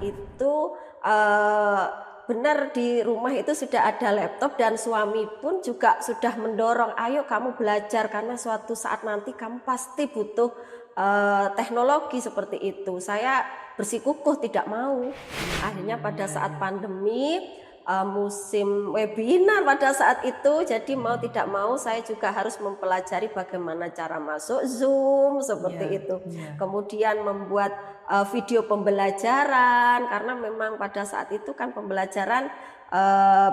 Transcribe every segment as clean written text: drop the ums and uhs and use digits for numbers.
itu benar di rumah itu sudah ada laptop dan suami pun juga sudah mendorong, ayo kamu belajar karena suatu saat nanti kamu pasti butuh teknologi seperti itu. Saya bersikukuh tidak mau. Akhirnya pada saat pandemi, musim webinar pada saat itu, jadi mau tidak mau saya juga harus mempelajari bagaimana cara masuk Zoom seperti itu. Kemudian membuat video pembelajaran karena memang pada saat itu kan pembelajaran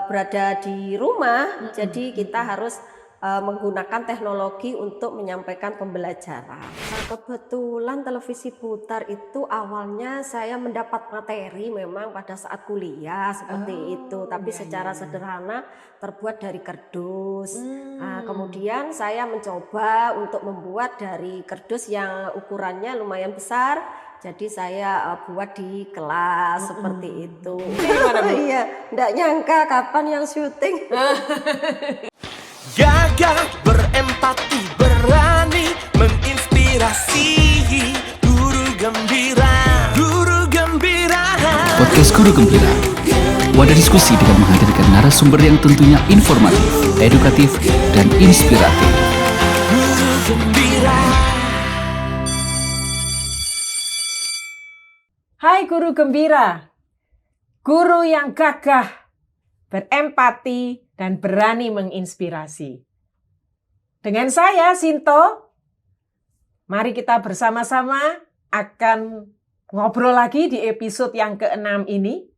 berada di rumah, jadi kita harus menggunakan teknologi untuk menyampaikan pembelajaran. Nah, kebetulan televisi putar itu awalnya saya mendapat materi memang pada saat kuliah seperti itu, tapi secara sederhana terbuat dari kardus. Nah, kemudian saya mencoba untuk membuat dari kardus yang ukurannya lumayan besar. Jadi saya buat di kelas seperti itu. Iya, enggak nyangka kapan yang syuting. Gagah, berempati, berani, menginspirasi. Guru Gembira, Guru Gembira. Podcast Guru Gembira, wadah diskusi dengan menghadirkan narasumber yang tentunya informatif, edukatif, dan inspiratif. Guru Gembira. Hai Guru Gembira, guru yang gagah, berempati, dan berani menginspirasi. Dengan saya, Sinto, mari kita bersama-sama akan ngobrol lagi di episode yang ke-6 ini.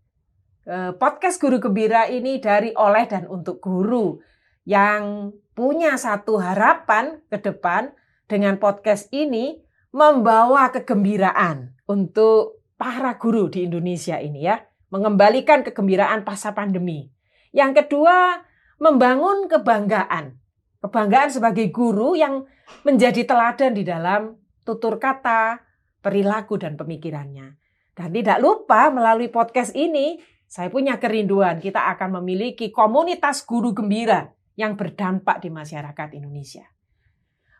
Podcast Guru Gembira ini dari, oleh, dan untuk guru yang punya satu harapan ke depan dengan podcast ini membawa kegembiraan untuk para guru di Indonesia ini ya. Mengembalikan kegembiraan pasca pandemi. Yang kedua, membangun kebanggaan. Kebanggaan sebagai guru yang menjadi teladan di dalam tutur kata, perilaku, dan pemikirannya. Dan tidak lupa melalui podcast ini, saya punya kerinduan kita akan memiliki komunitas guru gembira yang berdampak di masyarakat Indonesia.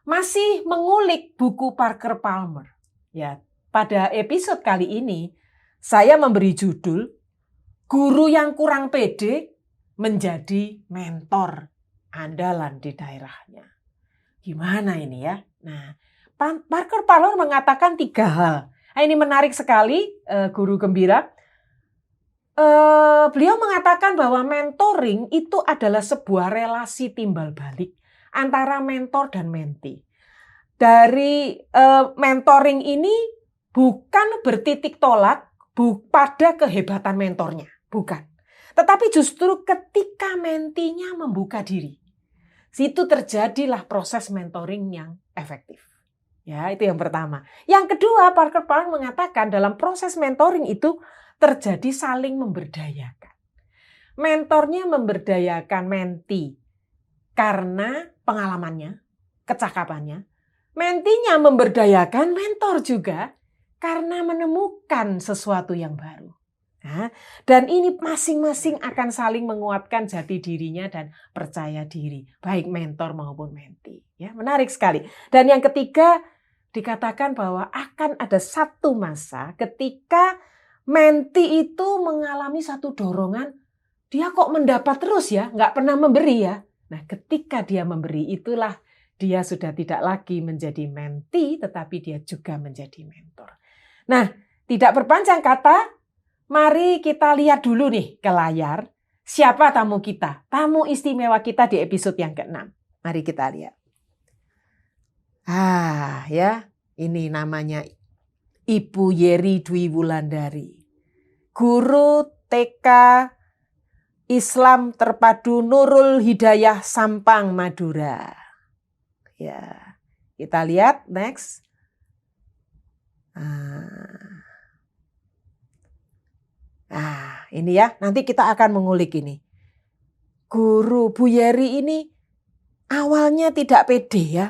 Masih mengulik buku Parker Palmer. Ya, pada episode kali ini, saya memberi judul, Guru yang kurang pede menjadi mentor andalan di daerahnya. Gimana ini ya? Nah, Parker Palmer mengatakan 3 hal. Nah, ini menarik sekali, Guru Gembira. Beliau mengatakan bahwa mentoring itu adalah sebuah relasi timbal balik antara mentor dan mentee. Dari mentoring ini bukan bertitik tolak pada kehebatan mentornya, bukan. Tetapi justru ketika mentinya membuka diri, situ terjadilah proses mentoring yang efektif. Ya, itu yang pertama. Yang kedua, Parker Palmer mengatakan dalam proses mentoring itu terjadi saling memberdayakan. Mentornya memberdayakan mentee karena pengalamannya, kecakapannya. Mentinya memberdayakan mentor juga karena menemukan sesuatu yang baru. Nah, dan ini masing-masing akan saling menguatkan jati dirinya dan percaya diri, baik mentor maupun mentee. Ya, menarik sekali. Dan yang ketiga, dikatakan bahwa akan ada satu masa ketika mentee itu mengalami satu dorongan, dia kok mendapat terus ya, nggak pernah memberi ya. Nah, ketika dia memberi itulah dia sudah tidak lagi menjadi mentee, tetapi dia juga menjadi mentor. Nah, tidak berpanjang kata, mari kita lihat dulu nih ke layar, siapa tamu kita, tamu istimewa kita di episode yang ke-6. Mari kita lihat. Ya, ini namanya Ibu Yeri Dwi Wulandari. Guru TK Islam Terpadu Nurul Hidayah Sampang, Madura. Ya, kita lihat next. Ini ya, nanti kita akan mengulik ini. Guru Bu Yeri ini awalnya tidak pede ya.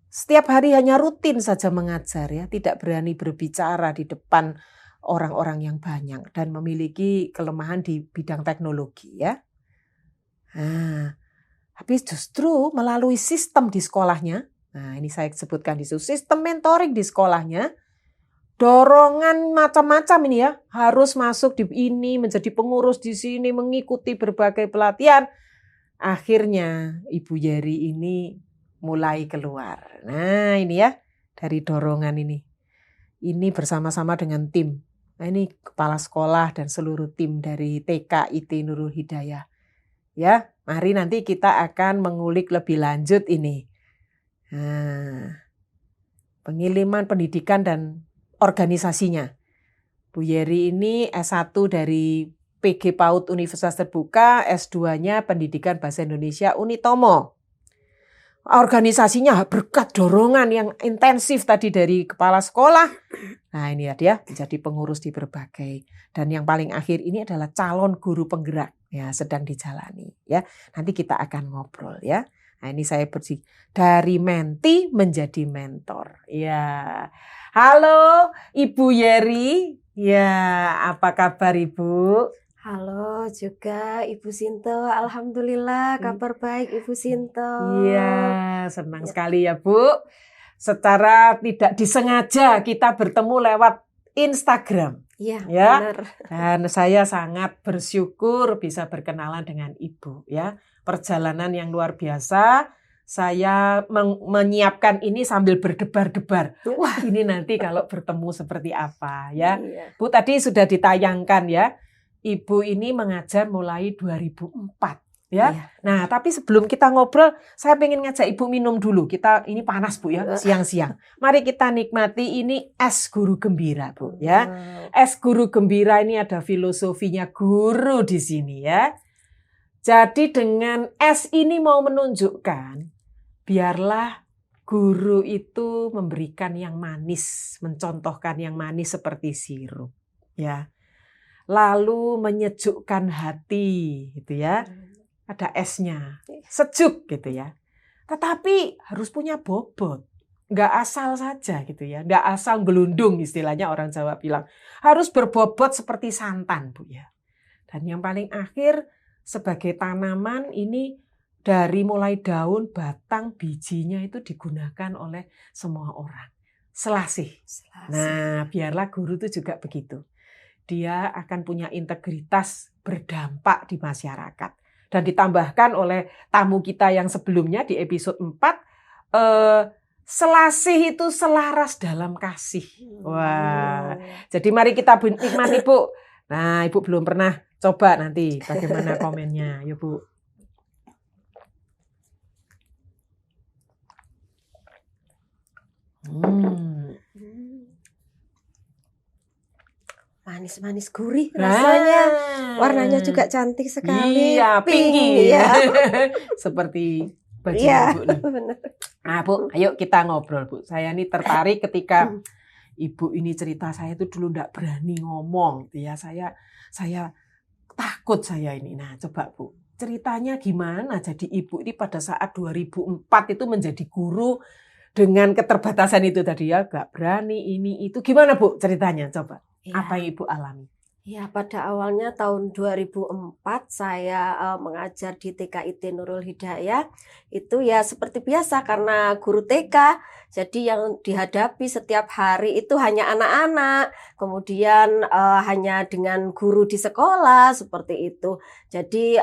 Setiap hari hanya rutin saja mengajar ya, tidak berani berbicara di depan orang-orang yang banyak dan memiliki kelemahan di bidang teknologi ya. Tapi justru melalui sistem di sekolahnya, nah ini saya sebutkan di situ, sistem mentoring di sekolahnya, dorongan macam-macam ini ya, harus masuk di ini, menjadi pengurus di sini, mengikuti berbagai pelatihan. Akhirnya Ibu Yeri ini mulai keluar. Nah ini ya, dari dorongan ini. Ini bersama-sama dengan tim. Nah ini kepala sekolah dan seluruh tim dari TK IT Nurul Hidayah. Ya, mari nanti kita akan mengulik lebih lanjut ini. Nah, pengiliman pendidikan dan organisasinya. Bu Yeri ini S1 dari PG PAUD Universitas Terbuka, S2-nya Pendidikan Bahasa Indonesia Unitomo. Organisasinya berkat dorongan yang intensif tadi dari kepala sekolah. Nah ini ya dia menjadi pengurus di berbagai. Dan yang paling akhir ini adalah calon guru penggerak. Ya sedang dijalani ya. Nanti kita akan ngobrol ya. Nah ini saya bersih dari menti menjadi mentor. Ya. Halo Ibu Yeri. Ya, apa kabar Ibu? Halo juga Ibu Sinto, alhamdulillah kabar baik Ibu Sinto. Iya, senang sekali ya Bu. Secara tidak disengaja kita bertemu lewat Instagram. Iya, Ya. benar. Dan saya sangat bersyukur bisa berkenalan dengan Ibu ya. Perjalanan yang luar biasa. Saya menyiapkan ini sambil berdebar-debar. Wah, ini nanti kalau bertemu seperti apa ya. Iya. Bu tadi sudah ditayangkan ya. Ibu ini mengajar mulai 2004 ya. Iya. Nah, tapi sebelum kita ngobrol, saya pengen ngajak Ibu minum dulu. Kita ini panas Bu ya, siang-siang. Mari kita nikmati ini es guru gembira Bu ya. Wow. Es guru gembira ini ada filosofinya guru di sini ya. Jadi dengan es ini mau menunjukkan, biarlah guru itu memberikan yang manis, mencontohkan yang manis seperti sirup ya. Lalu menyejukkan hati gitu ya. Ada esnya, sejuk gitu ya. Tetapi harus punya bobot. Nggak asal saja gitu ya. Nggak asal gelundung istilahnya orang Jawa bilang. Harus berbobot seperti santan Bu ya. Dan yang paling akhir sebagai tanaman ini dari mulai daun, batang, bijinya itu digunakan oleh semua orang. Selasih. Nah biarlah guru itu juga begitu. Dia akan punya integritas berdampak di masyarakat. Dan ditambahkan oleh tamu kita yang sebelumnya di episode 4, selasih itu selaras dalam kasih. Wah, jadi mari kita nikmati Bu. Nah, Ibu belum pernah coba nanti bagaimana komennya, ya Bu. Manis-manis gurih rasanya. Warnanya juga cantik sekali. Iya, pink ya. Seperti baju Iya, Ibu nih. benar. Nah Bu, ayo kita ngobrol Bu. Saya ini tertarik ketika Ibu ini cerita, saya itu dulu enggak berani ngomong gitu ya. Saya takut saya ini. Nah coba Bu, ceritanya gimana jadi Ibu ini pada saat 2004 itu menjadi guru dengan keterbatasan itu tadi ya. Enggak berani ini itu. Gimana Bu ceritanya coba? Ya. Apa yang Ibu alami? Ya, pada awalnya tahun 2004 saya mengajar di TKIT Nurul Hidayah. Itu ya seperti biasa karena guru TK. Jadi yang dihadapi setiap hari itu hanya anak-anak. Kemudian hanya dengan guru di sekolah seperti itu. Jadi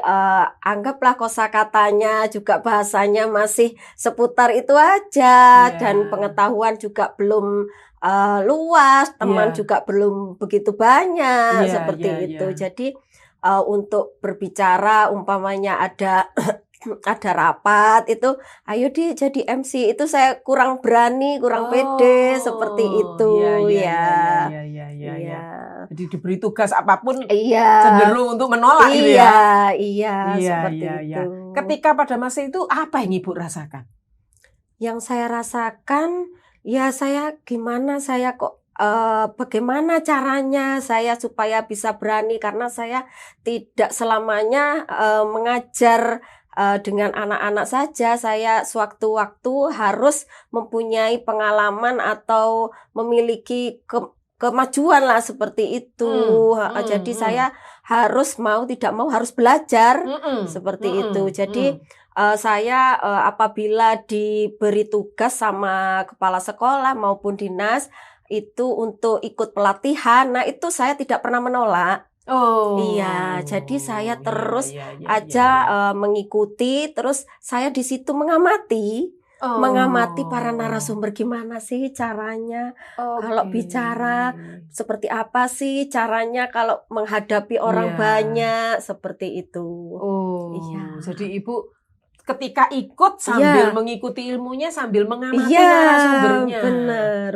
anggaplah kosakatanya juga bahasanya masih seputar itu aja. Yeah. Dan pengetahuan juga belum luas, teman juga belum begitu banyak seperti itu. Jadi untuk berbicara umpamanya ada rapat itu, ayo jadi MC itu saya kurang berani, kurang pede seperti itu ya. Jadi diberi tugas apapun Iya. cenderung untuk menolak gitu ya. Iya, seperti itu. Ketika pada masa itu apa yang Ibu rasakan? Yang saya rasakan ya saya kok bagaimana caranya saya supaya bisa berani, karena saya tidak selamanya mengajar dengan anak-anak saja. Saya sewaktu-waktu harus mempunyai pengalaman atau memiliki kemajuan lah seperti itu. Jadi saya harus tidak mau harus belajar seperti itu. Jadi saya apabila diberi tugas sama kepala sekolah maupun dinas, itu untuk ikut pelatihan, nah itu saya tidak pernah menolak. Oh. Iya, jadi saya Iya, terus iya, iya, aja iya, iya. mengikuti, terus saya di situ mengamati para Oh. narasumber gimana sih caranya kalau Oke. bicara, seperti apa sih caranya kalau menghadapi orang Iya. banyak, seperti itu. Oh, Iya. jadi Ibu ketika ikut sambil Iya. menguti ilmunya sambil mengamati Iya, narasumbernya.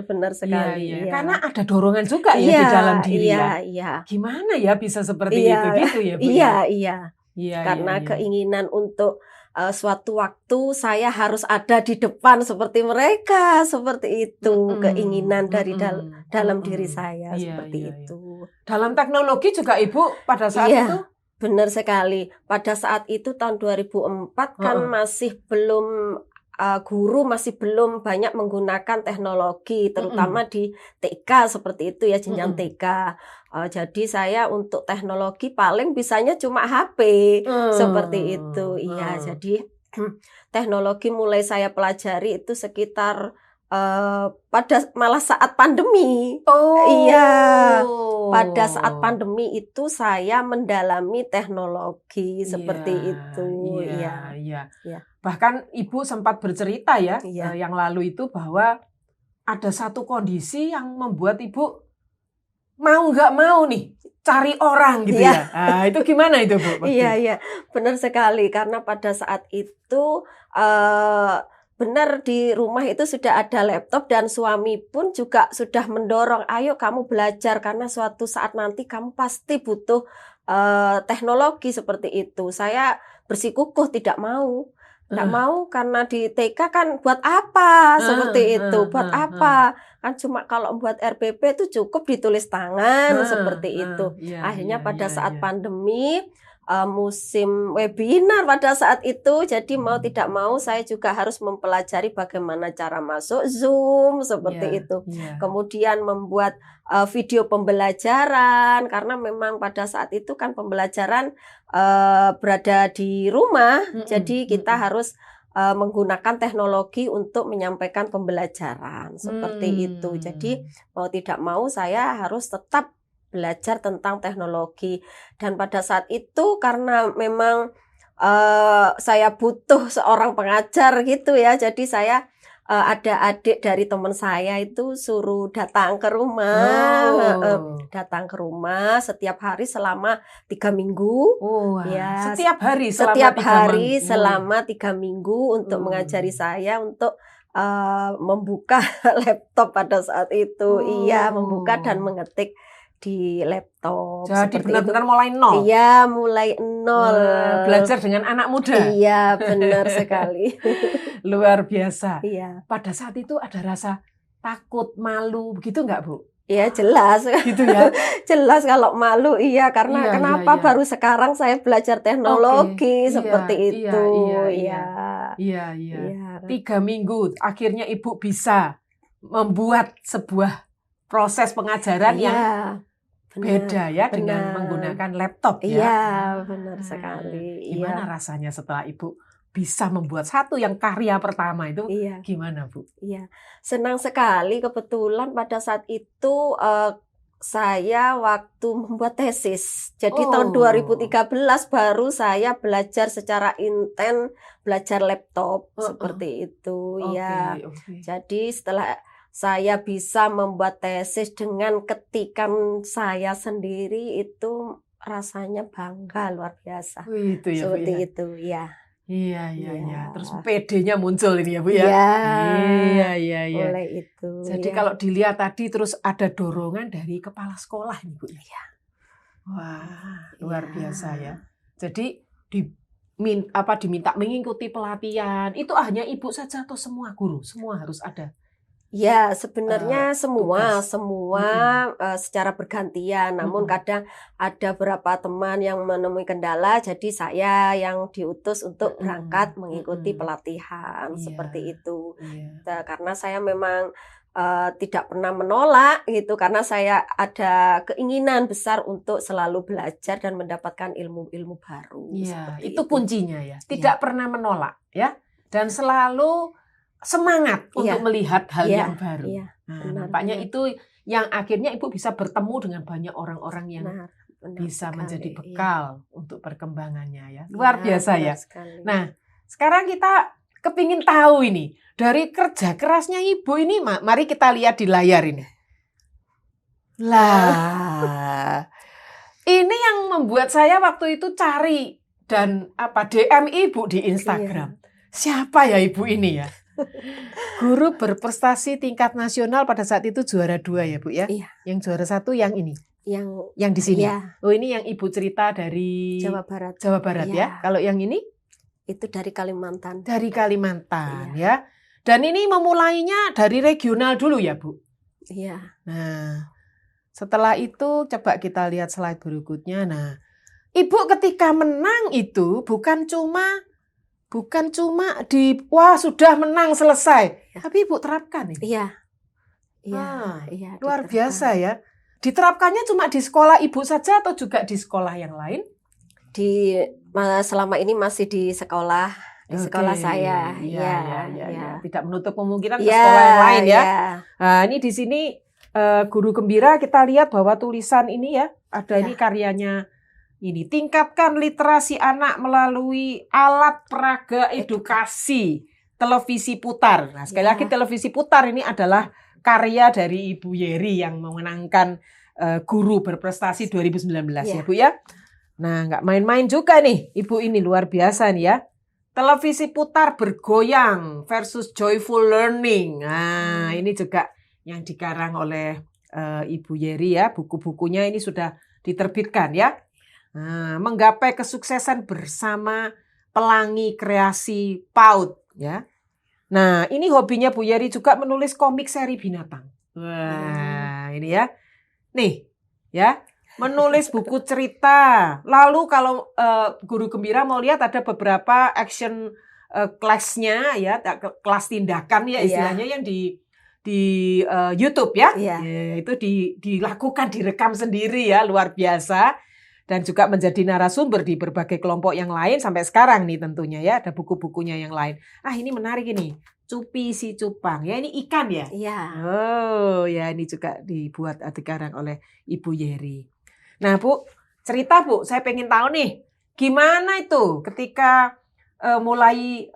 benar Iya, sekali. iya. Iya. Karena ada dorongan juga ya di Iya, dalam diri iya, ya. iya. Gimana ya bisa seperti Iya, itu gitu ya, Bu iya, ya? iya. Iya, Karena iya, iya. keinginan untuk suatu waktu saya harus ada di depan seperti mereka, seperti itu keinginan dari dalam diri saya, Iya, seperti iya, iya. itu. Dalam teknologi juga Ibu pada saat Iya, itu? benar sekali. Pada saat itu tahun 2004 kan masih belum guru masih belum banyak menggunakan teknologi, terutama di TK seperti itu ya, jenjang TK. Jadi saya untuk teknologi paling bisanya cuma HP, seperti itu. Iya, jadi teknologi mulai saya pelajari itu sekitar pada malah saat pandemi. Oh. Iya, pada saat pandemi itu saya mendalami teknologi seperti itu. Iya, iya. Iya. Bahkan Ibu sempat bercerita ya, Iya. yang lalu itu bahwa ada satu kondisi yang membuat Ibu mau nggak mau nih cari orang gitu Iya. ya. Nah, itu gimana itu Bu? Iya, iya, benar sekali. Karena pada saat itu benar di rumah itu sudah ada laptop dan suami pun juga sudah mendorong, ayo kamu belajar karena suatu saat nanti kamu pasti butuh teknologi seperti itu. Saya bersikukuh tidak mau. Nggak mau karena di TK kan buat apa seperti itu, buat apa? Kan cuma kalau buat RPP itu cukup ditulis tangan seperti itu. Akhirnya pada saat pandemi, musim webinar pada saat itu, jadi mau tidak mau saya juga harus mempelajari bagaimana cara masuk Zoom seperti itu. Kemudian membuat video pembelajaran karena memang pada saat itu kan pembelajaran berada di rumah, jadi kita harus menggunakan teknologi untuk menyampaikan pembelajaran seperti itu. Jadi mau tidak mau saya harus tetap belajar tentang teknologi, dan pada saat itu karena memang saya butuh seorang pengajar gitu ya, jadi saya ada adik dari teman saya itu suruh datang ke rumah, setiap hari selama 3 minggu. Ya, setiap hari selama 3 minggu untuk mengajari saya untuk membuka laptop pada saat itu. Iya, membuka dan mengetik di laptop. Jadi benar-benar mulai nol. Iya, mulai nol. Belajar dengan anak muda. Iya, benar sekali. Luar biasa. Iya. Pada saat itu ada rasa takut, malu, begitu nggak Bu? Iya, jelas. Gitu ya. Jelas kalau malu, iya, karena kenapa baru sekarang saya belajar teknologi seperti itu. Iya. 3 minggu akhirnya Ibu bisa membuat sebuah proses pengajaran yang beda ya dengan menggunakan laptop ya. Iya, benar sekali. Gimana rasanya setelah Ibu bisa membuat satu yang karya pertama itu? Gimana Bu? Iya, senang sekali. Kebetulan pada saat itu saya waktu membuat tesis. Jadi tahun 2013 baru saya belajar secara intens belajar laptop seperti itu. Ya. Jadi setelah saya bisa membuat tesis dengan ketikan saya sendiri, itu rasanya bangga luar biasa. Itu ya, seperti Bu, ya? itu, ya. Iya. Terus PD-nya muncul ini ya Bu ya? Iya. Mulai itu. Jadi kalau dilihat tadi terus ada dorongan dari kepala sekolah ini Bu. Iya. Wah, luar biasa ya. Jadi diminta mengikuti pelatihan, itu hanya Ibu saja atau semua guru? Semua harus ada? Ya, sebenarnya semua secara bergantian. Namun kadang ada beberapa teman yang menemui kendala, jadi saya yang diutus untuk berangkat mengikuti pelatihan seperti itu. Karena saya memang tidak pernah menolak gitu, karena saya ada keinginan besar untuk selalu belajar dan mendapatkan ilmu-ilmu baru. Iya, itu kuncinya ya. Tidak pernah menolak ya, dan selalu semangat untuk melihat hal yang baru. Nah, Benar, nampaknya benar. itu yang akhirnya Ibu bisa bertemu dengan banyak orang-orang yang Benar, benar bisa sekali, menjadi iya. bekal untuk perkembangannya ya. Luar Iya, biasa benar ya. sekali. Nah, sekarang kita kepingin tahu ini dari kerja kerasnya Ibu ini, mari kita lihat di layar ini. Lah, ini yang membuat saya waktu itu cari dan DM Ibu di Instagram. Siapa ya Ibu ini ya? Guru berprestasi tingkat nasional pada saat itu juara 2 ya Bu ya? Iya. Yang juara 1 yang ini. Yang Yang di sini. iya, Oh, ini yang Ibu cerita dari Jawa Barat. Jawa Barat Iya. ya. Kalau yang ini Itu dari Kalimantan. dari Kalimantan Iya. ya. Dan ini memulainya dari regional dulu ya Bu. Iya. Nah, setelah itu coba kita lihat slide berikutnya. Nah, Ibu ketika menang itu bukan cuma wah sudah menang selesai. Tapi Ibu terapkan ini. Iya. Iya, Luar diterapkan. biasa ya. Diterapkannya cuma di sekolah Ibu saja atau juga di sekolah yang lain? Selama ini masih di sekolah Oke. saya. Iya. Iya. Tidak menutup kemungkinan ke Iya, sekolah yang lain ya. iya. Nah, ini di sini Guru Gembira kita lihat bahwa tulisan ini ya, ada ini karyanya ini, tingkatkan literasi anak melalui alat peraga edukasi televisi putar. Nah, sekali Ya. lagi televisi putar ini adalah karya dari Ibu Yeri yang memenangkan Guru Berprestasi 2019 ya Bu ya. Nah, nggak main-main juga nih Ibu ini, luar biasa nih ya. Televisi putar bergoyang versus joyful learning. Nah, ini juga yang dikarang oleh Ibu Yeri ya. Buku-bukunya ini sudah diterbitkan ya. Nah, menggapai kesuksesan bersama Pelangi Kreasi PAUD ya. Nah, ini hobinya Bu Yeri juga menulis komik seri binatang. Wah, ini ya. Nih, ya. Menulis buku cerita. Lalu kalau Guru Gembira mau lihat ada beberapa action kelasnya ya, kelas tindakan ya istilahnya yang di YouTube ya. Itu dilakukan, direkam sendiri ya, luar biasa. Dan juga menjadi narasumber di berbagai kelompok yang lain sampai sekarang nih tentunya ya, ada buku-bukunya yang lain. Ini menarik ini. Cupi si Cupang. Ya ini ikan ya? Iya. Oh ya, ini juga dibuat dikarang oleh Ibu Yeri. Nah Bu, cerita Bu, saya pengen tahu nih, gimana itu ketika mulai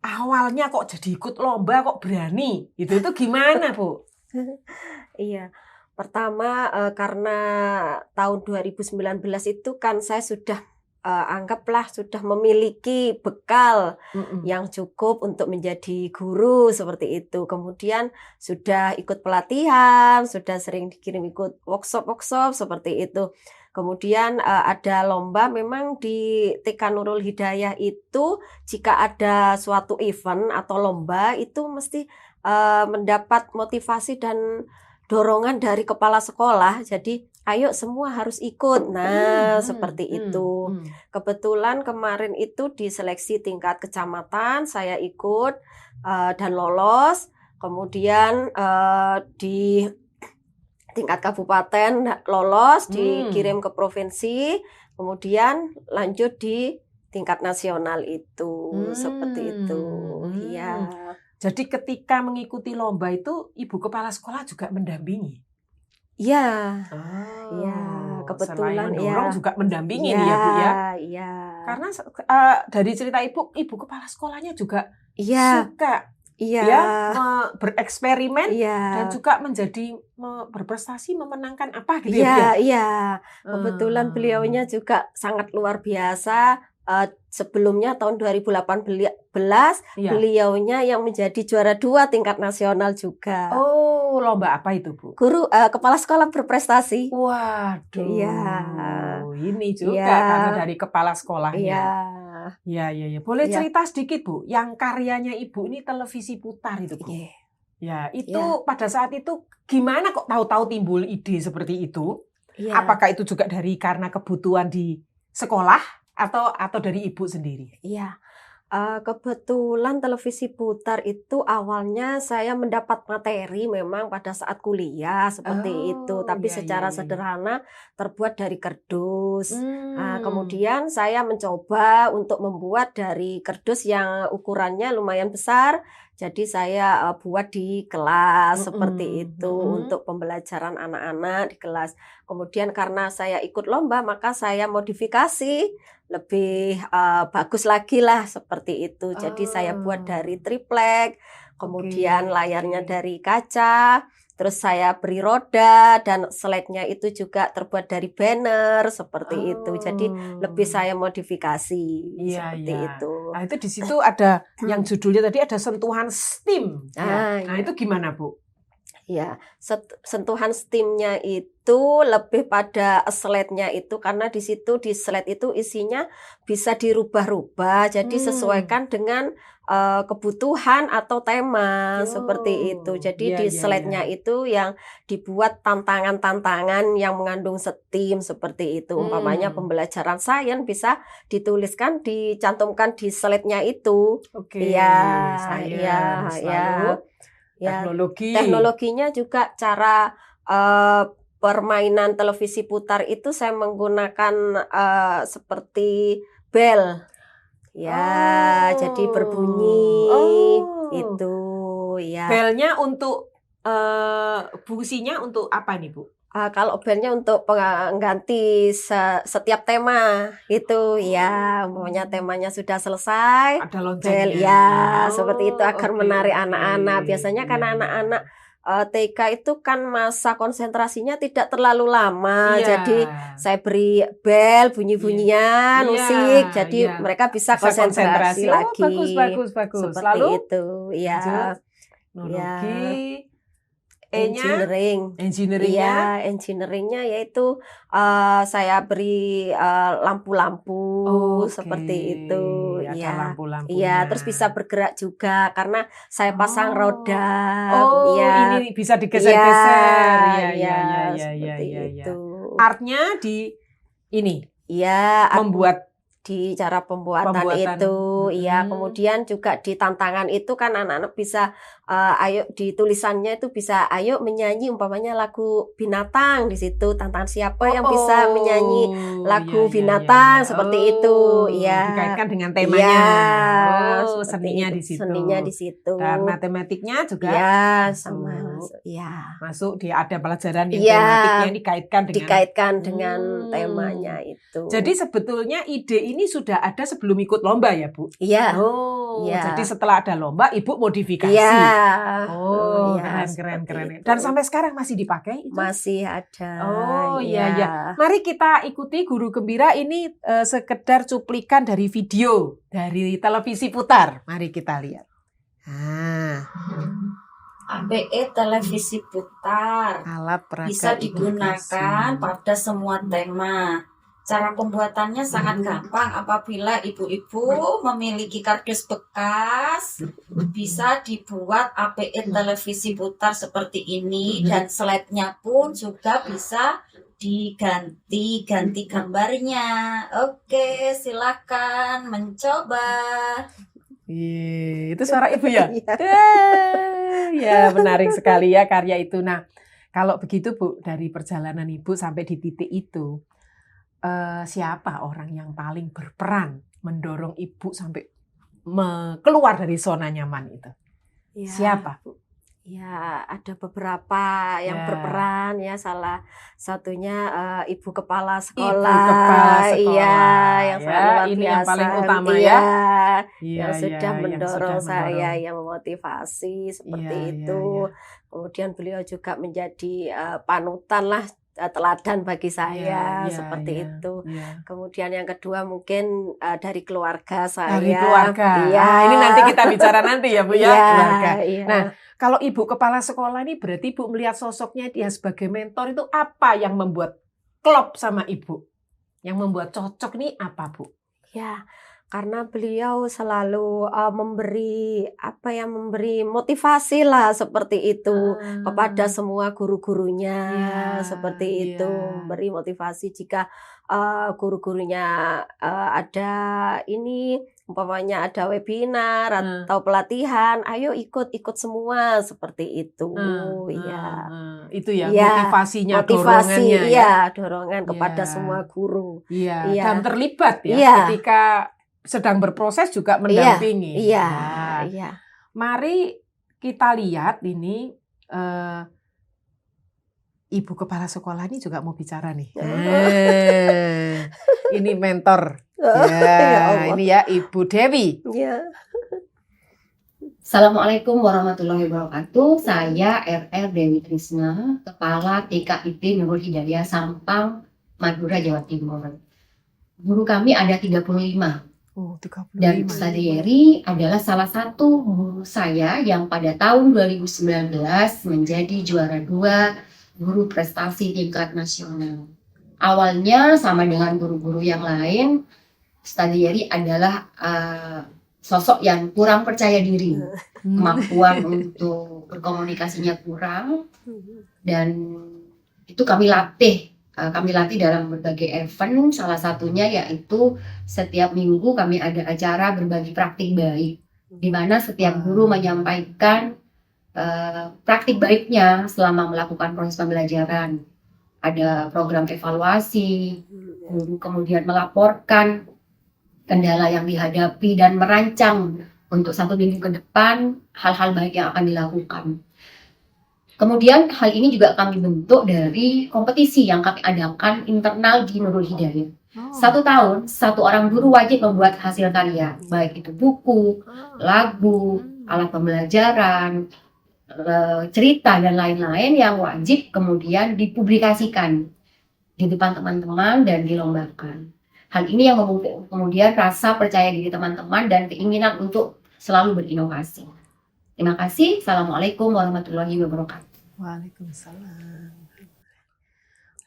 awalnya kok jadi ikut lomba, kok berani? Itu gimana Bu? Iya. Pertama karena tahun 2019 itu kan saya sudah anggaplah sudah memiliki bekal yang cukup untuk menjadi guru seperti itu. Kemudian sudah ikut pelatihan, sudah sering dikirim ikut workshop seperti itu. Kemudian ada lomba, memang di TK Nurul Hidayah itu jika ada suatu event atau lomba itu mesti mendapat motivasi dan dorongan dari kepala sekolah. Jadi ayo semua harus ikut. Nah, seperti itu. Kebetulan kemarin itu di seleksi tingkat kecamatan saya ikut dan lolos. Kemudian di tingkat kabupaten lolos, dikirim ke provinsi, kemudian lanjut di tingkat nasional itu. Seperti itu. Iya. Jadi ketika mengikuti lomba itu Ibu Kepala Sekolah juga mendampingi? Iya. Iya, kebetulan selain mendorong juga mendampingi nih ya Bu ya. Iya. Karena dari cerita Ibu Kepala Sekolahnya juga Iya. suka Iya. ya bereksperimen Iya. dan juga menjadi berprestasi memenangkan apa gitu ya. ya. Iya. Kebetulan beliaunya juga sangat luar biasa. Sebelumnya tahun 2018 beliaunya yang menjadi juara 2 tingkat nasional juga. Oh, lomba apa itu Bu? Guru Kepala Sekolah Berprestasi. Waduh. Iya. Ini juga karena dari kepala sekolahnya. Iya. Iya. Boleh cerita sedikit Bu, yang karyanya Ibu ini televisi putar itu Bu. Ya, itu pada saat itu gimana kok tahu-tahu timbul ide seperti itu? Iya. Apakah itu juga karena kebutuhan di sekolah atau dari Ibu sendiri? Iya. Kebetulan televisi putar itu awalnya saya mendapat materi memang pada saat kuliah seperti itu, tapi secara sederhana terbuat dari kardus. Kemudian saya mencoba untuk membuat dari kardus yang ukurannya lumayan besar, Jadi saya buat di kelas seperti itu Mm-mm. untuk pembelajaran anak-anak di kelas. Kemudian karena saya ikut lomba, maka saya modifikasi lebih bagus lagi lah seperti itu. Jadi saya buat dari triplek, kemudian Oke. layarnya dari kaca. Terus saya beri roda dan slide-nya itu juga terbuat dari banner seperti itu. Jadi lebih saya modifikasi Iya, seperti iya. itu. Nah, itu di situ ada yang judulnya tadi ada sentuhan STEAM. Ah, Nah, iya. itu gimana, Bu? Ya, sentuhan STEAM-nya itu lebih pada slide-nya itu karena di situ di slide itu isinya bisa dirubah-rubah. Jadi sesuaikan dengan kebutuhan atau tema seperti itu. Jadi Iya, di iya, slide-nya iya. itu yang dibuat tantangan-tantangan yang mengandung STEAM seperti itu. Umpamanya pembelajaran sains bisa dituliskan, dicantumkan di slide-nya itu. Oke, Iya, iya, sains. ya. Lalu Ya, teknologi. teknologinya juga cara permainan televisi putar itu saya menggunakan seperti bel. Ya, jadi berbunyi itu ya. Belnya untuk fungsinya untuk apa nih, Bu? Kalau belnya untuk pengganti setiap tema itu ya, umpamanya temanya sudah selesai, Ada bel loncengnya. ya seperti itu agar Oke, menarik oke. anak-anak. Biasanya kan Iya, iya. anak-anak TK itu kan masa konsentrasinya tidak terlalu lama, Iya. jadi saya beri bel bunyi-bunyian Iya, musik, jadi iya. mereka bisa Bisa konsentrasi konsentrasi. lagi. Bagus. Seperti Lalu itu ya. lanjut. Ya. Teknologi. E-nya Engineering. Iya, engineeringnya yaitu saya beri lampu-lampu seperti itu. Ada Iya, lampu-lampunya. iya. Terus bisa bergerak juga karena saya pasang roda. Oh, Iya, ini bisa digeser-geser. iya, Iya, seperti iya. itu. Artnya di ini Iya, membuat di cara pembuatan itu, ya. Kemudian juga di tantangan itu kan anak-anak bisa, ayo di tulisannya itu bisa, ayo menyanyi umpamanya lagu binatang di situ. Tantangan siapa yang bisa menyanyi lagu binatang seperti itu, ya. Dikaitkan dengan temanya. Ya, Seninya di situ. Seninya di situ. Dan matematiknya juga. Ya, masuk. sama masuk. Ya. Masuk di ada pelajaran yang Ya, tematiknya dikaitkan dengan temanya itu. Jadi sebetulnya ide ini sudah ada sebelum ikut lomba ya, Bu? Iya. Iya. Jadi setelah ada lomba, Ibu modifikasi. Iya. Iya, keren. Itu. Dan sampai sekarang masih dipakai itu? Masih ada. Oh iya. Mari kita ikuti Guru Gembira ini sekedar cuplikan dari video dari televisi putar. Mari kita lihat. APE televisi putar Alat peraga bisa digunakan pada semua tema. Cara pembuatannya sangat gampang. Apabila ibu-ibu memiliki kardus bekas, bisa dibuat APE televisi putar seperti ini, dan slide-nya pun juga bisa diganti gambarnya. Oke, silakan mencoba. Itu suara Ibu ya? Iya. Ya, menarik sekali ya karya itu. Nah, kalau begitu Bu, dari perjalanan Ibu sampai di titik itu, siapa orang yang paling berperan mendorong Ibu sampai keluar dari zona nyaman itu? Ya. Siapa, Bu? Ya, ada beberapa yang berperan ya. Salah satunya ibu kepala sekolah. Iya, yang sangat luar biasa. Ini yang paling utama ya. Iya, yang sudah mendorong saya, mendorong. yang memotivasi seperti Iya, itu. iya. Kemudian beliau juga menjadi panutan lah, teladan bagi saya seperti itu. Iya. Kemudian yang kedua mungkin dari keluarga saya. Dari keluarga. Iya. Ini nanti kita bicara nanti ya Bu ya, keluarga. Iya. Nah, kalau Ibu kepala sekolah ini berarti Ibu melihat sosoknya dia sebagai mentor itu apa yang membuat klop sama Ibu? Yang membuat cocok nih apa, Bu? Ya, karena beliau selalu memberi motivasi lah seperti itu kepada semua guru-gurunya seperti itu, memberi motivasi jika guru-gurunya ada ini umpamanya ada webinar atau pelatihan, ayo ikut semua seperti itu. Itu ya motivasinya, dorongannya dorongan kepada semua guru. Iya. Dan terlibat ya ketika sedang berproses juga mendampingi. Iya. Mari kita lihat ini Ibu Kepala Sekolah ini juga mau bicara nih. Ini mentor. Ya, ini ya Ibu Dewi. Ya. Assalamualaikum warahmatullahi wabarakatuh. Saya RR Dewi Trisna, Kepala TKIP Nurul Hidayah Sampang, Madura, Jawa Timur. Guru kami ada 35. Oh, 35. Dan Ustadzah Yeri adalah salah satu guru saya yang pada tahun 2019 menjadi juara 2 guru prestasi tingkat nasional. Awalnya sama dengan guru-guru yang lain, Ustadzah Yeri adalah sosok yang kurang percaya diri, kemampuan untuk berkomunikasinya kurang, dan itu kami latih dalam berbagai event, salah satunya yaitu setiap minggu kami ada acara berbagi praktik baik, di mana setiap guru menyampaikan praktik baiknya selama melakukan proses pembelajaran. Ada program evaluasi, guru kemudian melaporkan kendala yang dihadapi dan merancang untuk 1 minggu ke depan hal-hal baik yang akan dilakukan. Kemudian hal ini juga kami bentuk dari kompetisi yang kami adakan internal di Nurul Hidayah. 1 tahun, 1 orang guru wajib membuat hasil karya, baik itu buku, lagu, alat pembelajaran, cerita, dan lain-lain yang wajib kemudian dipublikasikan di depan teman-teman dan dilombakan. Hal ini yang memupuk kemudian rasa percaya diri teman-teman dan keinginan untuk selalu berinovasi. Terima kasih. Assalamualaikum warahmatullahi wabarakatuh. Waalaikumsalam.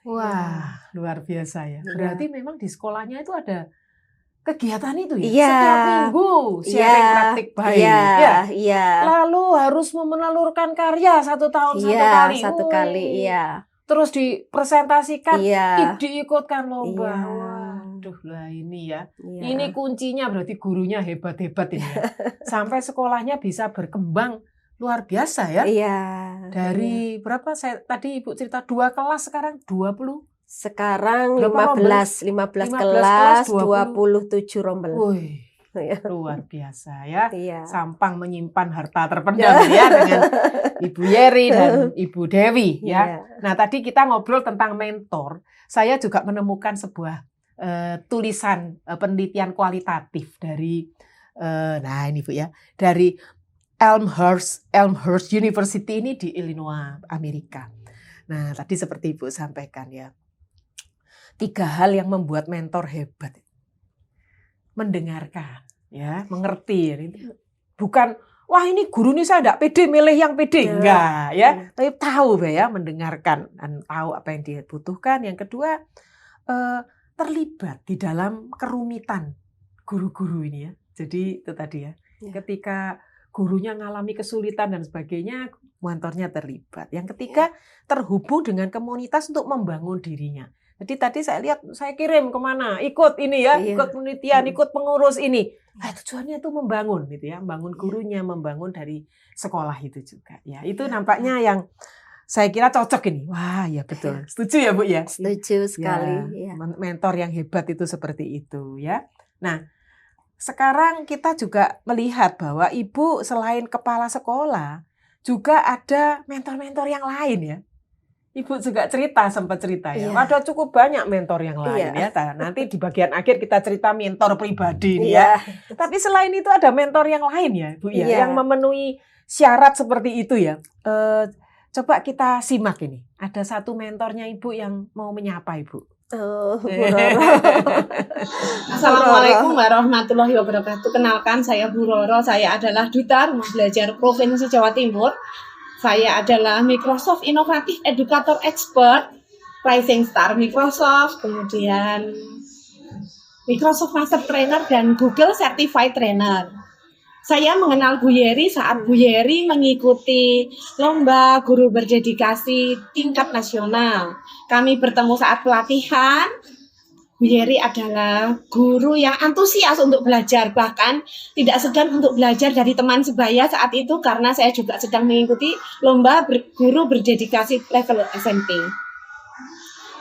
Wah, luar biasa ya. Berarti memang di sekolahnya itu ada kegiatan itu ya? Iya. Setiap minggu sharing praktik baik. Ya. Iya. Lalu harus menelurkan karya 1 tahun 1 Iya, kali. 1 kali, Wih. iya. Terus dipresentasikan, Iya. diikutkan lomba. Iya. Waduh lah ini ya. Iya. Ini kuncinya berarti gurunya hebat-hebat ini ya. Sampai sekolahnya bisa berkembang luar biasa ya. Iya. Dari berapa saya tadi Ibu cerita 2 kelas sekarang 20. Sekarang Berapa 15 kelas, kelas, 20. 27 rombel. Wih, Iya. luar biasa ya. Iya. Sampang menyimpan harta terpendam ya dengan Ibu Yeri dan Ibu Dewi ya. Iya. Nah, tadi kita ngobrol tentang mentor. Saya juga menemukan sebuah tulisan penelitian kualitatif dari nah ini Bu ya, dari Elmhurst University ini di Illinois, Amerika. Nah, tadi seperti Ibu sampaikan ya. 3 hal yang membuat mentor hebat. Mendengarkan, ya, mengerti. Bukan, wah ini guru ini saya enggak pede, milih yang pede. Ya. Enggak, ya. Tapi tahu ya, mendengarkan dan tahu apa yang dia butuhkan. Yang kedua, terlibat di dalam kerumitan guru-guru ini ya. Jadi itu tadi ya. Ya. Ketika gurunya ngalami kesulitan dan sebagainya, mentornya terlibat. Yang ketiga, terhubung dengan komunitas untuk membangun dirinya. Jadi tadi saya lihat, saya kirim kemana, ikut ini ya, Iya. ikut penelitian, ikut pengurus ini. Nah, tujuannya itu membangun gitu ya, membangun gurunya, membangun dari sekolah itu juga. Ya, itu nampaknya yang saya kira cocok ini. Wah, ya betul. Setuju ya Bu ya? Setuju sekali. Ya, Ya. mentor yang hebat itu seperti itu ya. Nah, sekarang kita juga melihat bahwa Ibu selain kepala sekolah juga ada mentor-mentor yang lain ya. Ibu juga sempat cerita ya. Iya. Ada cukup banyak mentor yang lain Iya. ya. Nah, nanti di bagian akhir kita cerita mentor pribadi nih ya. Iya. Tapi selain itu ada mentor yang lain ya, Bu ya, Iya. yang memenuhi syarat seperti itu ya. Coba kita simak ini. Ada satu mentornya Ibu yang mau menyapa Ibu. Oh, Bu Roro. Assalamualaikum warahmatullahi wabarakatuh. Kenalkan, saya Bu Roro. Saya adalah Duta Rumah Belajar Provinsi Jawa Timur. Saya adalah Microsoft Innovative Educator Expert, Rising Star Microsoft, kemudian Microsoft Master Trainer, dan Google Certified Trainer. Saya mengenal Bu Yeri saat Bu Yeri mengikuti lomba guru berdedikasi tingkat nasional. Kami bertemu saat pelatihan. Bu Yeri adalah guru yang antusias untuk belajar, bahkan tidak segan untuk belajar dari teman sebaya saat itu karena saya juga sedang mengikuti lomba guru berdedikasi level SMP.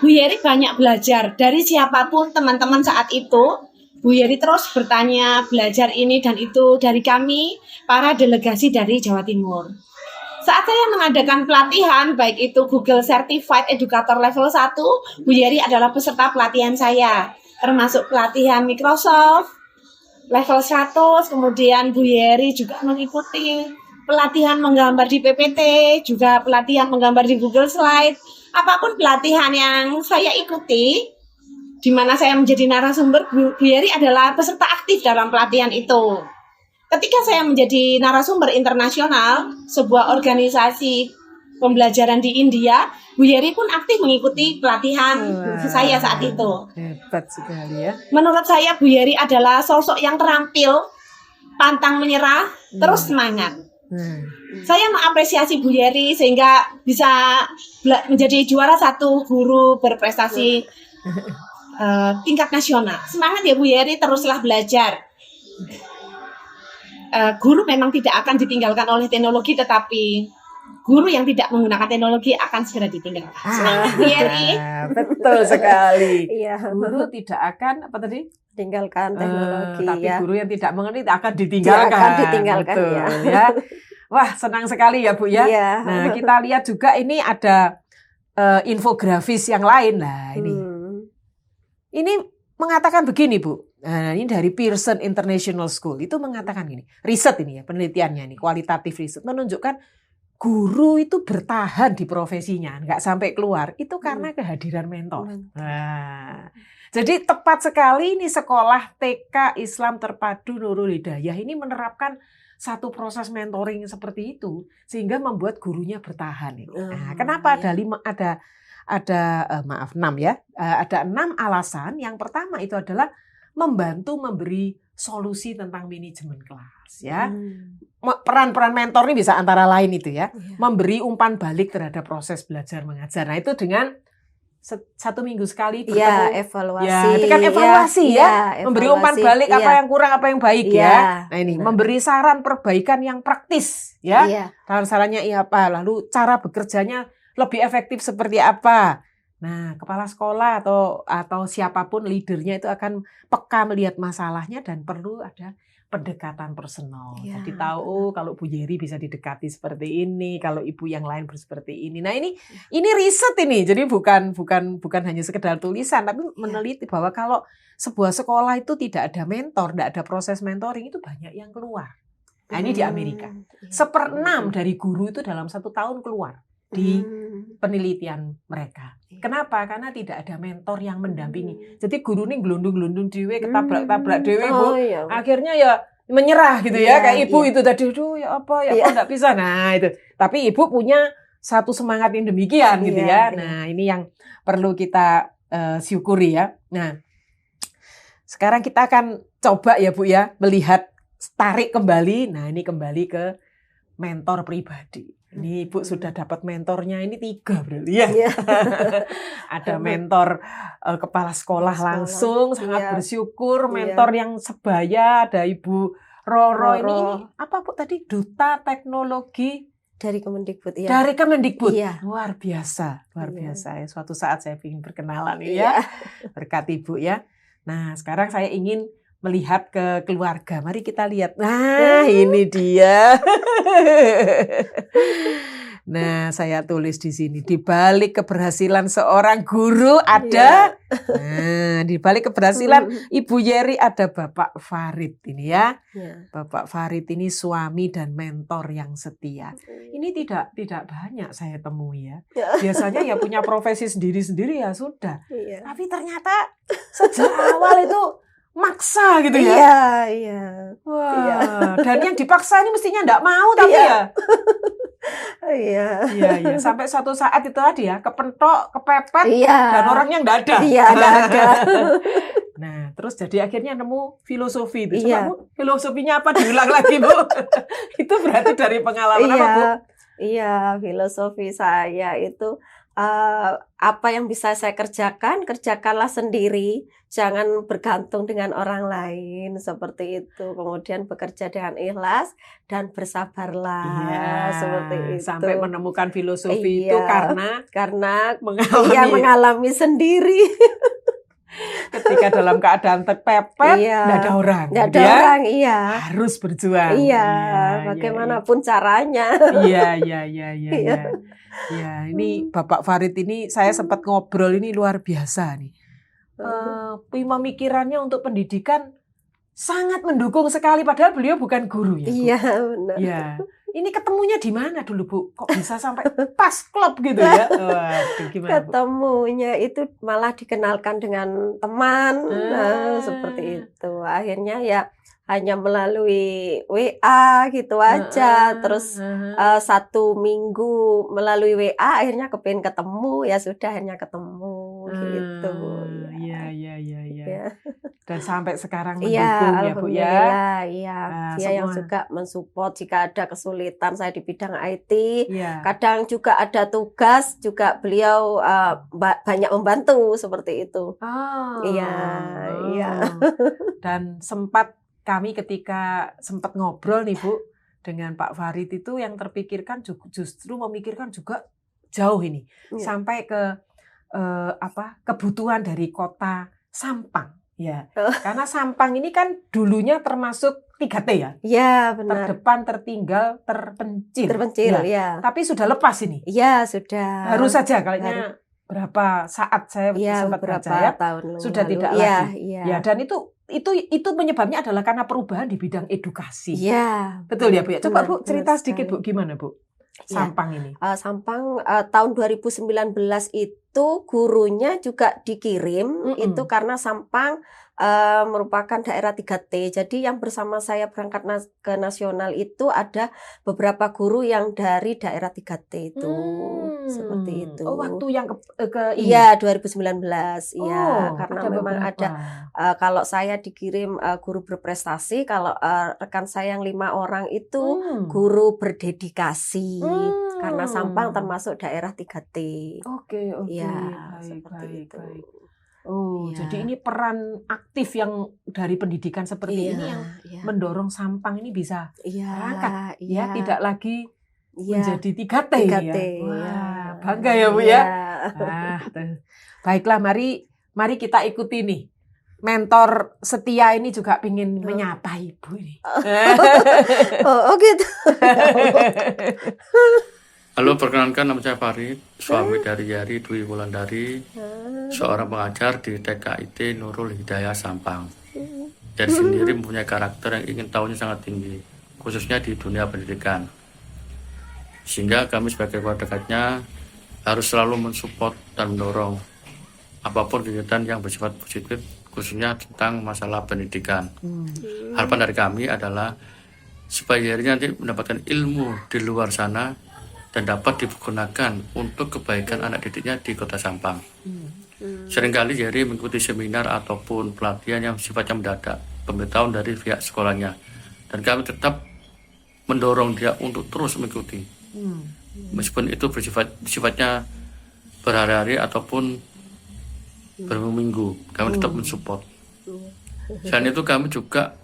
Bu Yeri banyak belajar dari siapapun teman-teman saat itu. Bu Yeri terus bertanya, belajar ini dan itu dari kami, para delegasi dari Jawa Timur. Saat saya mengadakan pelatihan, baik itu Google Certified Educator Level 1, Bu Yeri adalah peserta pelatihan saya, termasuk pelatihan Microsoft, level 100, kemudian Bu Yeri juga mengikuti pelatihan menggambar di PPT, juga pelatihan menggambar di Google Slide. Apapun pelatihan yang saya ikuti, di mana saya menjadi narasumber, Bu Yeri adalah peserta aktif dalam pelatihan itu. Ketika saya menjadi narasumber internasional, sebuah organisasi pembelajaran di India, Bu Yeri pun aktif mengikuti pelatihan saya saat itu. Hebat sekali ya. Menurut saya Bu Yeri adalah sosok yang terampil, pantang menyerah, terus semangat. Saya mengapresiasi Bu Yeri sehingga bisa menjadi juara 1 guru berprestasi tingkat nasional. Semangat ya Bu Yeri, teruslah belajar. Guru memang tidak akan ditinggalkan oleh teknologi, tetapi guru yang tidak menggunakan teknologi akan segera ditinggalkan. Semangat Bu Yeri. Betul sekali. Iya. Guru tidak akan apa tadi? Tinggalkan teknologi Tapi ya. guru yang tidak mengerti akan ditinggalkan. Akan ditinggalkan, Betul, ya. Wah, senang sekali ya Bu ya. Iya. Nah, kita lihat juga ini ada infografis yang lain. Nah, ini mengatakan begini Bu. Nah, ini dari Pearson International School. Itu mengatakan gini, riset ini ya, penelitiannya ini, kualitatif riset menunjukkan guru itu bertahan di profesinya, nggak sampai keluar. Itu karena kehadiran mentor. Nah, jadi tepat sekali ini sekolah TK Islam Terpadu Nurul Hidayah ini menerapkan satu proses mentoring seperti itu sehingga membuat gurunya bertahan. Nah, kenapa ada 6 ya? Ada 6 alasan. Yang pertama itu adalah membantu memberi solusi tentang manajemen kelas ya. Peran-peran mentor ini bisa antara lain itu ya. Memberi umpan balik terhadap proses belajar mengajar. Nah, itu dengan 1 minggu sekali bertemu. Ya, evaluasi. Ya, itu kan evaluasi ya. Memberi umpan balik Iya. apa yang kurang, apa yang baik ya. Nah, ini memberi saran perbaikan yang praktis ya. Iya. Sarannya apa? Lalu cara bekerjanya lebih efektif seperti apa? Nah, kepala sekolah atau siapapun leadernya itu akan peka melihat masalahnya dan perlu ada pendekatan personal. Iya, Jadi tahu kalau Bu Yeri bisa didekati seperti ini, kalau ibu yang lain seperti ini. Nah, ini riset ini. Jadi bukan hanya sekedar tulisan, tapi meneliti bahwa kalau sebuah sekolah itu tidak ada mentor, tidak ada proses mentoring, itu banyak yang keluar. Nah, ini di Amerika. 1/6 dari guru itu dalam 1 tahun keluar di penelitian mereka. Kenapa? Karena tidak ada mentor yang mendampingi. Jadi guru ini gelundung-gelundung dewe, ketabrak-tabrak dewe, Bu. Iya. Akhirnya ya menyerah gitu ya. Kayak ibu itu tadi, aduh ya apa, ya kok enggak bisa. Nah, itu. Tapi ibu punya satu semangat yang demikian gitu ya. Nah, ini yang perlu kita syukuri ya. Nah, sekarang kita akan coba ya Bu ya, melihat, tarik kembali. Nah, ini kembali ke mentor pribadi. Ini Ibu sudah dapat mentornya, ini 3 berarti ya. Ada mentor kepala sekolah langsung, sangat bersyukur. Mentor yang sebaya, ada Ibu Roro. Ini apa Bu tadi? Duta Teknologi dari Kemendikbud ya. Dari Kemendikbud. Iya. Luar biasa ya. Suatu saat saya ingin berkenalan ya. Berkat Ibu ya. Nah, sekarang saya ingin melihat ke keluarga. Mari kita lihat. Nah, ini dia. Nah, saya tulis di sini, di balik keberhasilan seorang guru ada. Nah, di balik keberhasilan Ibu Yeri ada Bapak Farid ini ya. Bapak Farid ini suami dan mentor yang setia. Ini tidak banyak saya temui ya. Biasanya ya punya profesi sendiri-sendiri ya sudah. Tapi ternyata sejak awal itu maksa gitu ya. Iya. Wah, dan yang dipaksa ini mestinya enggak mau tapi ya. Iya. Sampai suatu saat itu tadi ya, kepentok, kepepet, dan orangnya enggak ada. Iya, enggak ada. Nah, terus jadi akhirnya nemu filosofi itu. Coba Bu, filosofinya apa diulang lagi Bu? Itu berarti dari pengalaman apa Bu? Iya, filosofi saya itu apa yang bisa saya kerjakan, kerjakanlah sendiri. Jangan bergantung dengan orang lain, seperti itu. Kemudian bekerja dengan ikhlas dan bersabarlah, seperti itu. Sampai menemukan filosofi itu karena mengalami sendiri. Ketika dalam keadaan terpepet, Iya. nggak ada orang. Nggak ada gitu ya. orang, iya. Harus berjuang. Iya, bagaimanapun caranya. Iya. Iya. Ya, ini Bapak Farid ini saya sempat ngobrol ini luar biasa nih. Pemikirannya untuk pendidikan sangat mendukung sekali, padahal beliau bukan guru ya, Bu. Iya, benar. Ya. Ini ketemunya di mana dulu, Bu? Kok bisa sampai pas klop gitu ya? Waduh, gimana, Bu? Ketemunya itu malah dikenalkan dengan teman, seperti itu. Akhirnya ya hanya melalui WA gitu aja. Terus 1 minggu melalui WA, akhirnya kepengen ketemu, ya sudah akhirnya ketemu gitu. Iya. Ya. Dan sampai sekarang Iya, mendukung ya, Bu ya. alhamdulillah. Iya, Nah, dia yang semua. juga mensupport jika ada kesulitan saya di bidang IT. Iya. Kadang juga ada tugas, juga beliau banyak membantu seperti itu. Oh. Iya. Dan sempat kami ketika sempat ngobrol nih, Bu, dengan Pak Farid itu yang terpikirkan justru memikirkan juga jauh ini. Iya. Sampai ke kebutuhan dari kota Sampang ya. Karena Sampang ini kan dulunya termasuk 3T ya. Iya, benar. Terdepan, tertinggal, terpencil. Terpencil, Ya. ya. Tapi sudah lepas ini. Iya, sudah. Baru saja kayaknya berapa saat saya Iya, sempat beberapa baca ya. tahun Sudah lalu. tidak Iya, lagi. iya. Ya, dan itu penyebabnya adalah karena perubahan di bidang edukasi. Iya. Betul ya, Bu ya? Coba Benar, Bu cerita benar sedikit, sekali. Bu, gimana, Bu? Ya. Sampang ini. Sampang tahun 2019 itu gurunya juga dikirim itu karena Sampang merupakan daerah 3T. Jadi yang bersama saya berangkat ke nasional itu ada beberapa guru yang dari daerah 3T itu. Seperti itu. Oh, waktu yang ke ini. Iya, 2019. Iya, karena memang beberapa. ada kalau saya dikirim guru berprestasi, kalau rekan saya yang 5 orang itu guru berdedikasi. Karena Sampang termasuk daerah 3T. Oke. Iya, Baik, seperti itu. baik. Oh, Iya. jadi ini peran aktif yang dari pendidikan seperti ini yang mendorong Sampang ini bisa berangkat, ya, tidak lagi menjadi 3T, 3T, ya. Wah, ya. bangga ya, Bu Iya. ya. Baiklah, mari kita ikuti nih. Mentor setia ini juga ingin menyapa Ibu ini. Oh gitu. Halo, perkenalkan nama saya Farid, suami dari Yari Dwi Wulandari, seorang pengajar di TKIT Nurul Hidayah Sampang. Dari sendiri mempunyai karakter yang ingin tahunya sangat tinggi, khususnya di dunia pendidikan. Sehingga kami sebagai keluarga dekatnya harus selalu mensupport dan mendorong apapun kegiatan yang bersifat positif, khususnya tentang masalah pendidikan. Harapan dari kami adalah supaya Yari nanti mendapatkan ilmu di luar sana dan dapat digunakan untuk kebaikan anak didiknya di Kota Sampang. Seringkali Yari mengikuti seminar ataupun pelatihan yang sifatnya mendadak, pemberitahuan dari pihak sekolahnya, dan kami tetap mendorong dia untuk terus mengikuti, meskipun itu sifatnya berhari-hari ataupun berminggu, kami tetap mensupport. Selain itu kami juga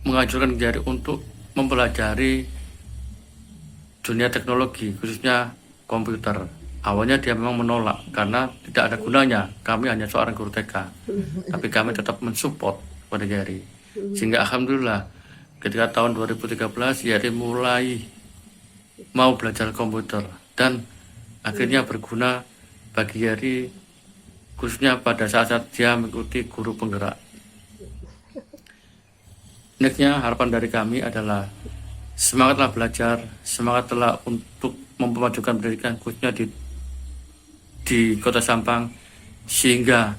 mengajarkan Yari untuk mempelajari dunia teknologi, khususnya komputer. Awalnya dia memang menolak karena tidak ada gunanya. Kami hanya seorang guru TK, tapi kami tetap mensupport pada Yari. Sehingga alhamdulillah ketika tahun 2013 Yari mulai mau belajar komputer dan akhirnya berguna bagi Yari, khususnya pada saat dia mengikuti guru penggerak. Nextnya harapan dari kami adalah semangatlah belajar, semangatlah untuk memajukan pendidikan khususnya di Kota Sampang, sehingga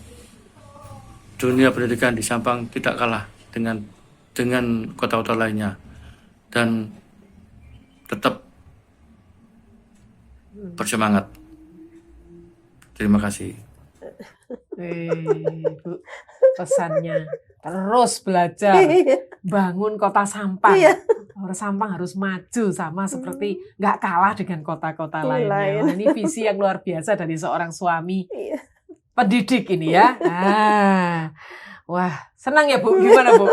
dunia pendidikan di Sampang tidak kalah dengan kota-kota lainnya, dan tetap bersemangat. Terima kasih. Bu, pesannya terus belajar, bangun Kota Sampang. Iya. Orang Sampang harus maju sama seperti nggak kalah dengan kota-kota Lain. lainnya. Wah, ini visi yang luar biasa dari seorang suami Iya. pendidik ini ya. Wah, Senang ya Bu? Gimana Bu?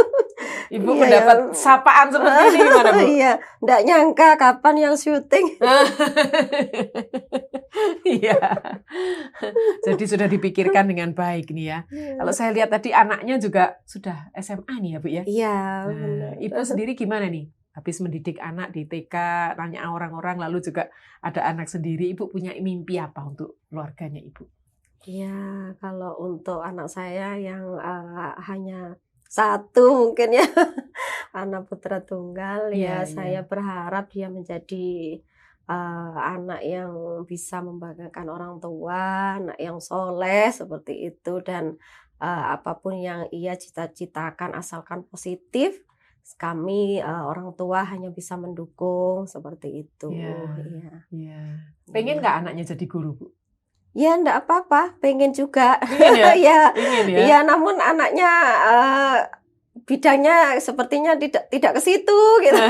Ibu Iya, mendapat ya. sapaan seperti ini gimana Bu? Iya, nggak nyangka kapan yang syuting. Iya. Jadi sudah dipikirkan dengan baik nih ya. Kalau saya lihat tadi anaknya juga sudah SMA nih ya Bu ya. Iya, Nah, benar. Ibu sendiri gimana nih? Habis mendidik anak di TK, tanya orang-orang, lalu juga ada anak sendiri. Ibu punya mimpi apa untuk keluarganya Ibu? Ya, kalau untuk anak saya yang hanya satu mungkin ya, anak putra tunggal, Iya, ya saya iya. berharap dia menjadi anak yang bisa membanggakan orang tua, anak yang soleh seperti itu, dan apapun yang ia cita-citakan asalkan positif, kami orang tua hanya bisa mendukung seperti itu. Iya. Iya. Iya. Pengen nggak anaknya jadi guru Bu? Ya, enggak apa-apa, pengen juga. Pengen ya? Ya, Pengen ya? iya, namun anaknya bidangnya sepertinya tidak ke situ gitu.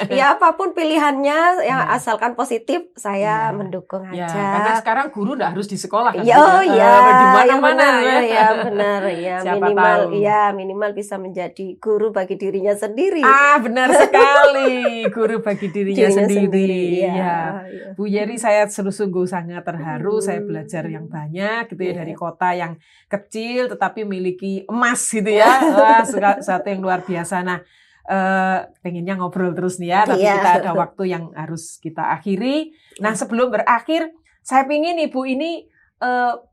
Ya, apapun pilihannya yang Iya. asalkan positif, saya Iya. mendukung Ya, aja. karena sekarang guru nggak harus di sekolah kan? Ya, Bu, oh ya, di ya mana-mana benar, ya. ya benar, ya Siapa minimal, tahu. ya minimal bisa menjadi guru bagi dirinya sendiri. Benar sekali, guru bagi dirinya sendiri. Iya, Ya. iya. Bu Yeri, saya sungguh sangat terharu. Saya Hmm. belajar yang banyak gitu ya Iya. dari kota yang kecil tetapi memiliki emas gitu ya. Wah, satu yang luar biasa. Nah, pengennya ngobrol terus nih ya, tapi Iya. kita ada waktu yang harus kita akhiri. Nah, sebelum berakhir, saya pengen Ibu ini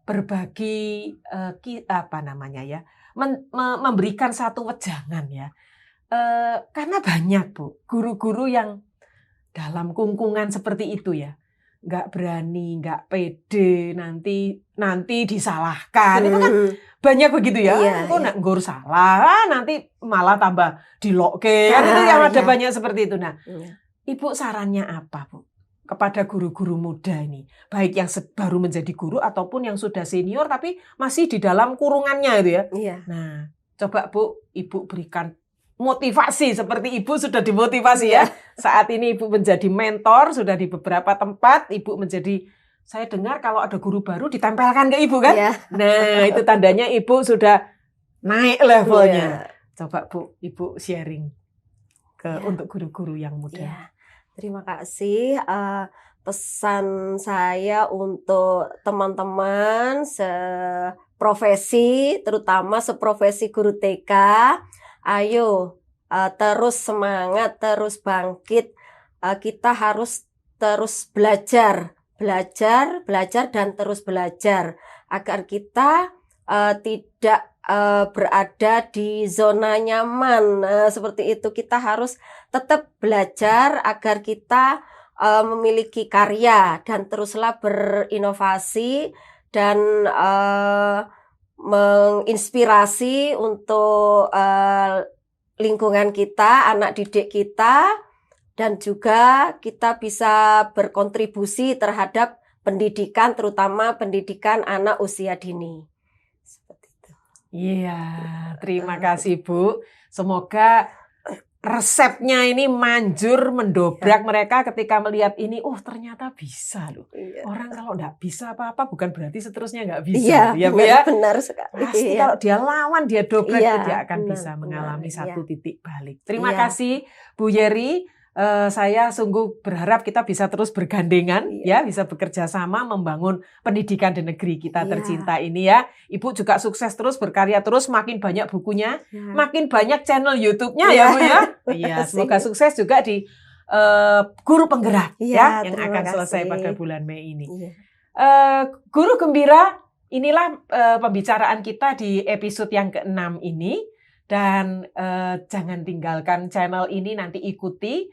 berbagi apa namanya ya, memberikan satu wejangan ya. Karena banyak Bu, guru-guru yang dalam kungkungan seperti itu ya, nggak berani, nggak pede, nanti disalahkan. Itu kan banyak begitu ya. Iya, Kok iya. nak nggur salah, nanti malah tambah dilokke. Kan itu yang ada Iya. banyak seperti itu. Nah, Iya. Ibu sarannya apa Bu kepada guru-guru muda ini, baik yang baru menjadi guru ataupun yang sudah senior tapi masih di dalam kurungannya itu ya. Iya. Nah, coba Bu, Ibu berikan motivasi seperti Ibu sudah dimotivasi ya. Saat ini Ibu menjadi mentor, sudah di beberapa tempat Ibu menjadi, saya dengar kalau ada guru baru ditempelkan ke Ibu kan? Iya. Nah, itu tandanya Ibu sudah naik levelnya. Iya. Coba Bu, Ibu sharing untuk guru-guru yang muda. Ya, terima kasih. Pesan saya untuk teman-teman seprofesi, terutama seprofesi guru TK, ayo terus semangat, terus bangkit. Kita harus terus belajar dan terus belajar agar kita tidak berada di zona nyaman. Seperti itu, kita harus tetap belajar agar kita memiliki karya dan teruslah berinovasi dan menginspirasi untuk lingkungan kita, anak didik kita, dan juga kita bisa berkontribusi terhadap pendidikan, terutama pendidikan anak usia dini. Seperti itu. Iya, terima kasih Bu. Semoga resepnya ini manjur mendobrak mereka ketika melihat ini, oh ternyata bisa loh. Iya. Orang kalau nggak bisa apa-apa bukan berarti seterusnya nggak bisa. Iya, Ya Bu ya. benar sekali. Pasti Iya. kalau dia lawan, dia dobrak, Iya, dia akan benar, bisa benar, mengalami iya. satu titik balik. Terima Iya. kasih Bu Yeri. Saya sungguh berharap kita bisa terus bergandengan, ya, bisa bekerja sama membangun pendidikan di negeri kita Iya. tercinta ini ya. Ibu juga sukses terus, berkarya terus, makin banyak bukunya, Ya. makin banyak channel YouTube-nya Iya. ya Bu ya. Terima Iya, kasih. semoga sukses juga di Guru Penggerak Iya, ya, yang terima akan selesai kasih. pada bulan Mei ini. Iya. Guru Gembira, inilah pembicaraan kita di episode yang ke-6 ini. Dan jangan tinggalkan channel ini, nanti ikuti.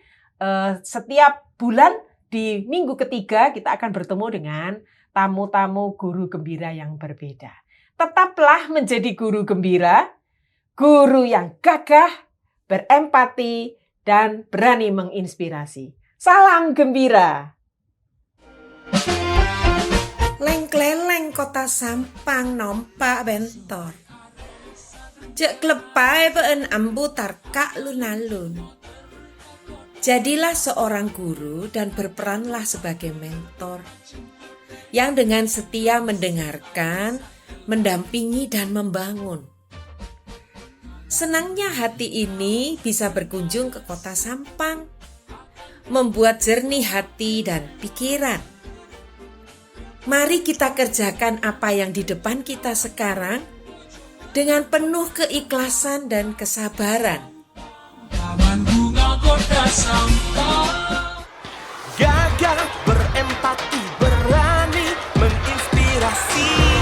Setiap bulan di minggu ketiga kita akan bertemu dengan tamu-tamu guru gembira yang berbeda. Tetaplah menjadi guru gembira, guru yang gagah, berempati, dan berani menginspirasi. Salam gembira! Leng-kleleng kota Sampang nompak bentor. Jek klepai peen ambu tarkak lun-alun. Jadilah seorang guru dan berperanlah sebagai mentor yang dengan setia mendengarkan, mendampingi dan membangun. Senangnya hati ini bisa berkunjung ke kota Sampang, membuat jernih hati dan pikiran. Mari kita kerjakan apa yang di depan kita sekarang dengan penuh keikhlasan dan kesabaran. Gagah berempati berani menginspirasi